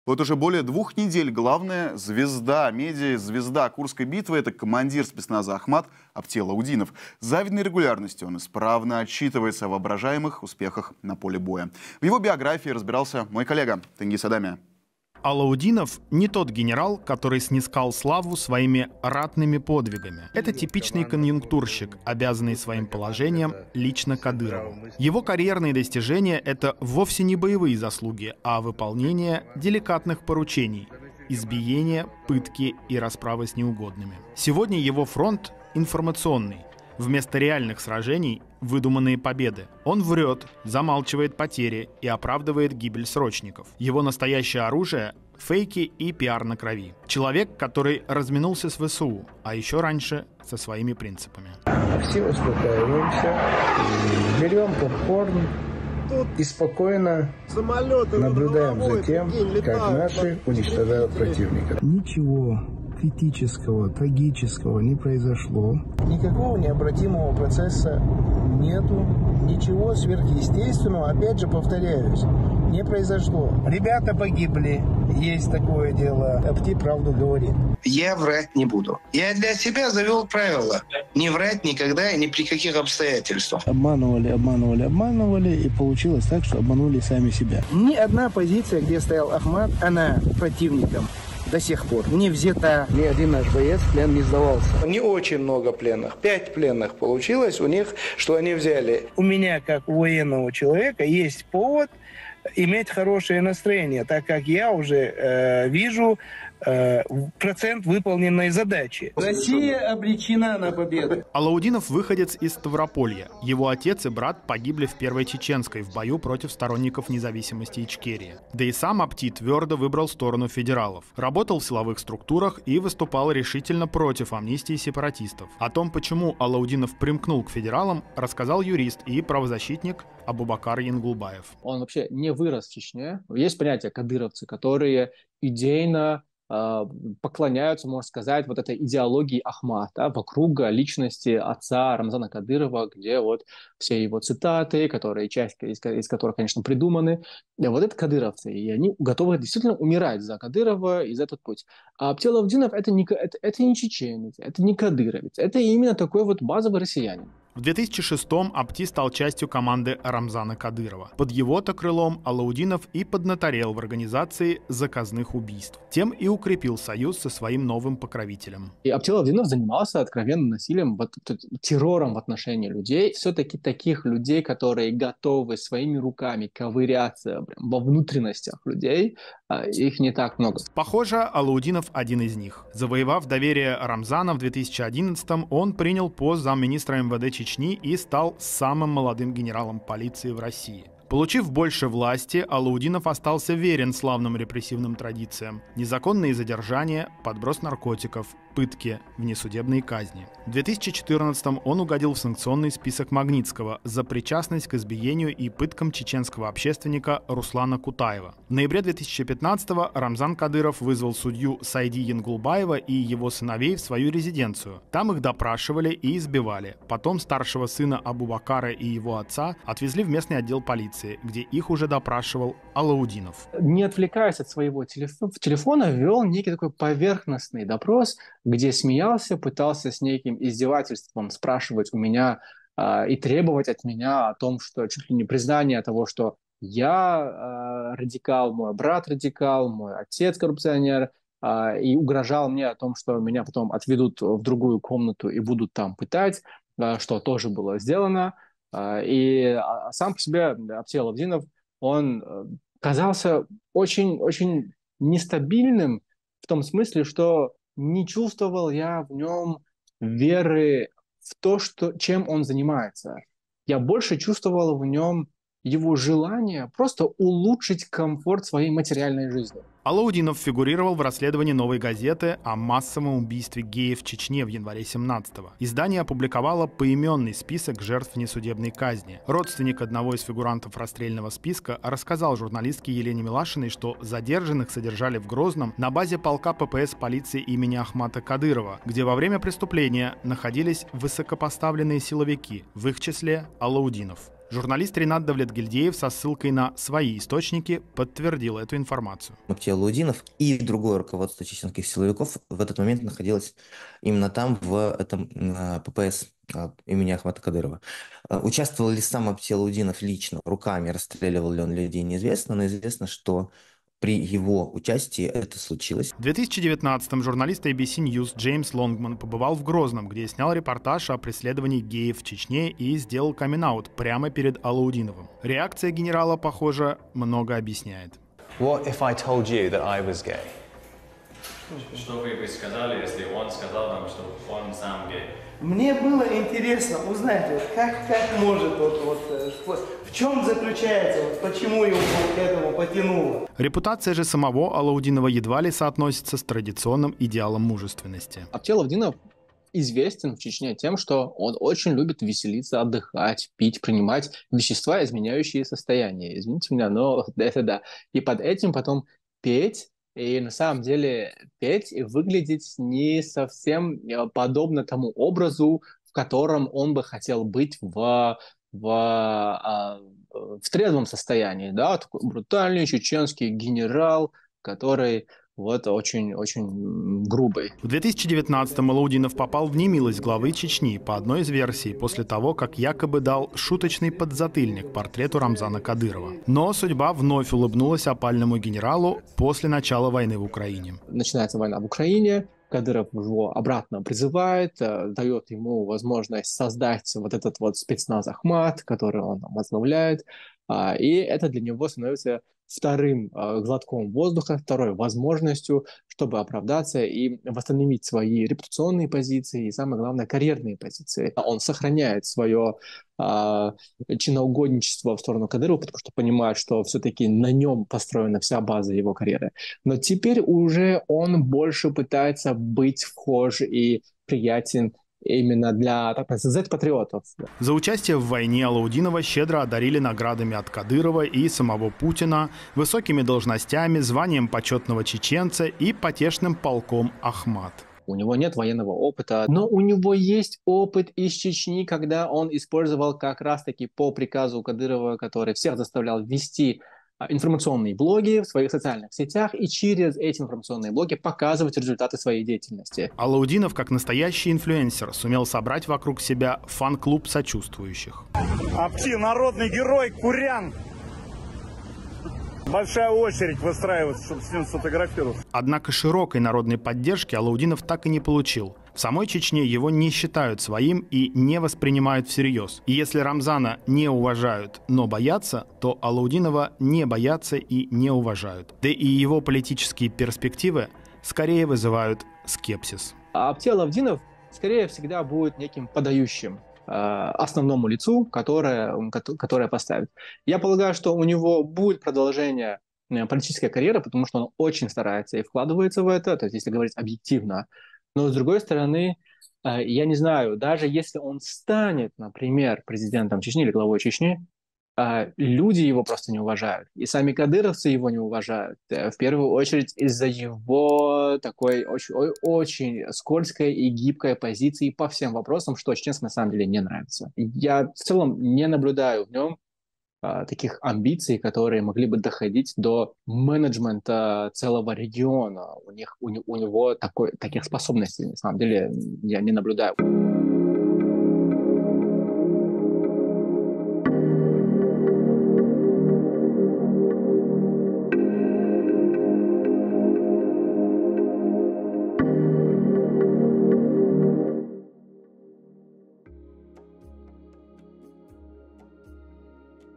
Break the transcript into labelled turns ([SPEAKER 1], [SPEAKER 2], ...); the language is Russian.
[SPEAKER 1] Вот уже более 2 недель главная звезда, медиа-звезда Курской битвы — это командир спецназа Ахмат Абтиалаудинов. С завидной регулярностью он исправно отчитывается о воображаемых успехах на поле боя. В его биографии разбирался мой коллега Тенгиз Адамия.
[SPEAKER 2] Алаудинов не тот генерал, который снискал славу своими ратными подвигами. Это типичный конъюнктурщик, обязанный своим положением лично Кадырову. Его карьерные достижения — это вовсе не боевые заслуги, а выполнение деликатных поручений, избиение, пытки и расправы с неугодными. Сегодня его фронт информационный. Вместо реальных сражений — выдуманные победы. Он врет, замалчивает потери и оправдывает гибель срочников. Его настоящее оружие — фейки и пиар на крови. Человек, который разминулся с ВСУ, а еще раньше со своими принципами.
[SPEAKER 3] Все успокаиваемся, берем попкорн и спокойно наблюдаем за тем, как наши уничтожают противника. Ничего критического, трагического не произошло. Никакого необратимого процесса нету. Ничего сверхъестественного, опять же повторяюсь, не произошло. Ребята погибли, есть такое дело. Абти правду говорит.
[SPEAKER 4] Я врать не буду. Я для себя завел правило: не врать никогда и ни при каких обстоятельствах.
[SPEAKER 3] Обманывали, и получилось так, что обманули сами себя. Ни одна позиция, где стоял Ахмат, она противником до сих пор не взята. Ни один наш боец в плен не сдавался. Не очень много пленных. 5 пленных получилось у них, что они взяли. У меня, как у военного человека, есть повод иметь хорошее настроение, так как я уже вижу процент выполненной задачи. Россия обречена на победу.
[SPEAKER 2] Алаудинов выходец из Ставрополья. Его отец и брат погибли в Первой Чеченской в бою против сторонников независимости Ичкерии. Да и сам Абти твердо выбрал сторону федералов. Работал в силовых структурах и выступал решительно против амнистии сепаратистов. О том, почему Алаудинов примкнул к федералам, рассказал юрист и правозащитник Абубакар Янгулбаев.
[SPEAKER 5] Он вообще не вырос в Чечне. Есть понятие кадыровцы, которые идейно поклоняются, можно сказать, вот этой идеологии Ахмата, вокруг личности отца Рамзана Кадырова, где вот все его цитаты, которые, часть из которых, конечно, придуманы. Вот это кадыровцы, и они готовы действительно умирать за Кадырова и за этот путь. А Абтиалаудинов это не чеченец, это не кадыровец, это именно такой вот базовый россиянин.
[SPEAKER 2] В 2006-м Абти стал частью команды Рамзана Кадырова. Под его-то крылом Алаудинов и поднаторел в организации заказных убийств. Тем и укрепил союз со своим новым покровителем.
[SPEAKER 5] И Абтиалаудинов занимался откровенным насилием, террором в отношении людей. Все-таки таких людей, которые готовы своими руками ковыряться во внутренностях людей, их не так много.
[SPEAKER 2] Похоже, Алаудинов один из них. Завоевав доверие Рамзана в 2011-м, он принял пост замминистра МВД Чечни и стал самым молодым генералом полиции в России. Получив больше власти, Алаудинов остался верен славным репрессивным традициям. Незаконные задержания, подброс наркотиков, пытки, внесудебные казни. В 2014-м он угодил в санкционный список Магнитского за причастность к избиению и пыткам чеченского общественника Руслана Кутаева. В ноябре 2015-го Рамзан Кадыров вызвал судью Сайди Янгулбаева и его сыновей в свою резиденцию. Там их допрашивали и избивали. Потом старшего сына Абубакара и его отца отвезли в местный отдел полиции, где их уже допрашивал Алаудинов.
[SPEAKER 5] Не отвлекаясь от своего телефона, вел некий такой поверхностный допрос, где смеялся, пытался с неким издевательством спрашивать у меня и требовать от меня о том, что чуть ли не признание того, что я радикал, мой брат радикал, мой отец коррупционер, и угрожал мне о том, что меня потом отведут в другую комнату и будут там пытать, что тоже было сделано. И сам по себе Абтиалаудинов, он казался очень нестабильным в том смысле, что не чувствовал я в нем веры в то, чем он занимается. Я больше чувствовал в нем его желание просто улучшить комфорт своей материальной жизни.
[SPEAKER 2] Алаудинов фигурировал в расследовании «Новой газеты» о массовом убийстве геев в Чечне в январе 17-го. Издание опубликовало поименный список жертв несудебной казни. Родственник одного из фигурантов расстрельного списка рассказал журналистке Елене Милашиной, что задержанных содержали в Грозном на базе полка ППС полиции имени Ахмата Кадырова, где во время преступления находились высокопоставленные силовики, в их числе Алаудинов. Журналист Ринат Давлетгильдеев со ссылкой на свои источники подтвердил эту информацию.
[SPEAKER 6] Аптиалаудинов и другое руководство чеченских силовиков в этот момент находилось именно там, в этом ППС имени Ахмата Кадырова. Участвовал ли сам Аптиалаудинов лично, руками, расстреливал ли он людей, неизвестно, но известно, что при его участии это случилось.
[SPEAKER 2] В 2019-м журналист ABC News Джеймс Лонгман побывал в Грозном, где снял репортаж о преследовании геев в Чечне и сделал камин-аут прямо перед Алаудиновым. Реакция генерала, похоже, много объясняет.
[SPEAKER 7] What if I told you that I was gay?
[SPEAKER 8] Что вы бы сказали, если он сказал вам, что он сам гей?
[SPEAKER 3] Мне было интересно узнать, как может, в чем заключается, почему его к этому потянуло.
[SPEAKER 2] Репутация же самого Алаудинова едва ли соотносится с традиционным идеалом мужественности.
[SPEAKER 5] Аптиалаудинов известен в Чечне тем, что он очень любит веселиться, отдыхать, пить, принимать вещества, изменяющие состояние. Извините меня, но это да. И под этим потом петь. И на самом деле петь и выглядеть не совсем подобно тому образу, в котором он бы хотел быть в трезвом состоянии. Да? Такой брутальный чеченский генерал, который очень грубый.
[SPEAKER 2] В 2019-м Алаудинов попал в немилость главы Чечни по одной из версий после того, как якобы дал шуточный подзатыльник портрету Рамзана Кадырова. Но судьба вновь улыбнулась опальному генералу после начала войны в Украине.
[SPEAKER 5] Начинается война в Украине, Кадыров его обратно призывает, дает ему возможность создать вот этот спецназ Ахмат, который он возглавляет, и это для него становится вторым глотком воздуха, второй возможностью, чтобы оправдаться и восстановить свои репутационные позиции и, самое главное, карьерные позиции. Он сохраняет свое чиноугодничество в сторону Кадырова, потому что понимает, что все-таки на нем построена вся база его карьеры. Но теперь уже он больше пытается быть вхож и приятен именно для Z-патриотов.
[SPEAKER 2] За участие в войне Алаудинова щедро одарили наградами от Кадырова и самого Путина, высокими должностями, званием почетного чеченца и потешным полком Ахмат.
[SPEAKER 5] У него нет военного опыта, но у него есть опыт из Чечни, когда он использовал как раз-таки по приказу Кадырова, который всех заставлял вести информационные блоги в своих социальных сетях и через эти информационные блоги показывать результаты своей деятельности.
[SPEAKER 2] Алаудинов, как настоящий инфлюенсер, сумел собрать вокруг себя фан-клуб сочувствующих.
[SPEAKER 9] Апти, народный герой, Курян! Большая очередь выстраивается, чтобы с ним сфотографироваться.
[SPEAKER 2] Однако широкой народной поддержки Алаудинов так и не получил. В самой Чечне его не считают своим и не воспринимают всерьез. И если Рамзана не уважают, но боятся, то Алаудинова не боятся и не уважают. Да и его политические перспективы скорее вызывают скепсис.
[SPEAKER 5] Аптиалаудинов скорее всегда будет неким подающим основному лицу, которое поставит. Я полагаю, что у него будет продолжение политической карьеры, потому что он очень старается и вкладывается в это, то есть если говорить объективно. Но с другой стороны, я не знаю, даже если он станет, например, президентом Чечни или главой Чечни, люди его просто не уважают. И сами кадыровцы его не уважают. В первую очередь из-за его такой очень скользкой и гибкой позиции по всем вопросам, что чеченцам на самом деле не нравится. Я в целом не наблюдаю в нем таких амбиций, которые могли бы доходить до менеджмента целого региона. У него таких способностей, на самом деле, я не наблюдаю.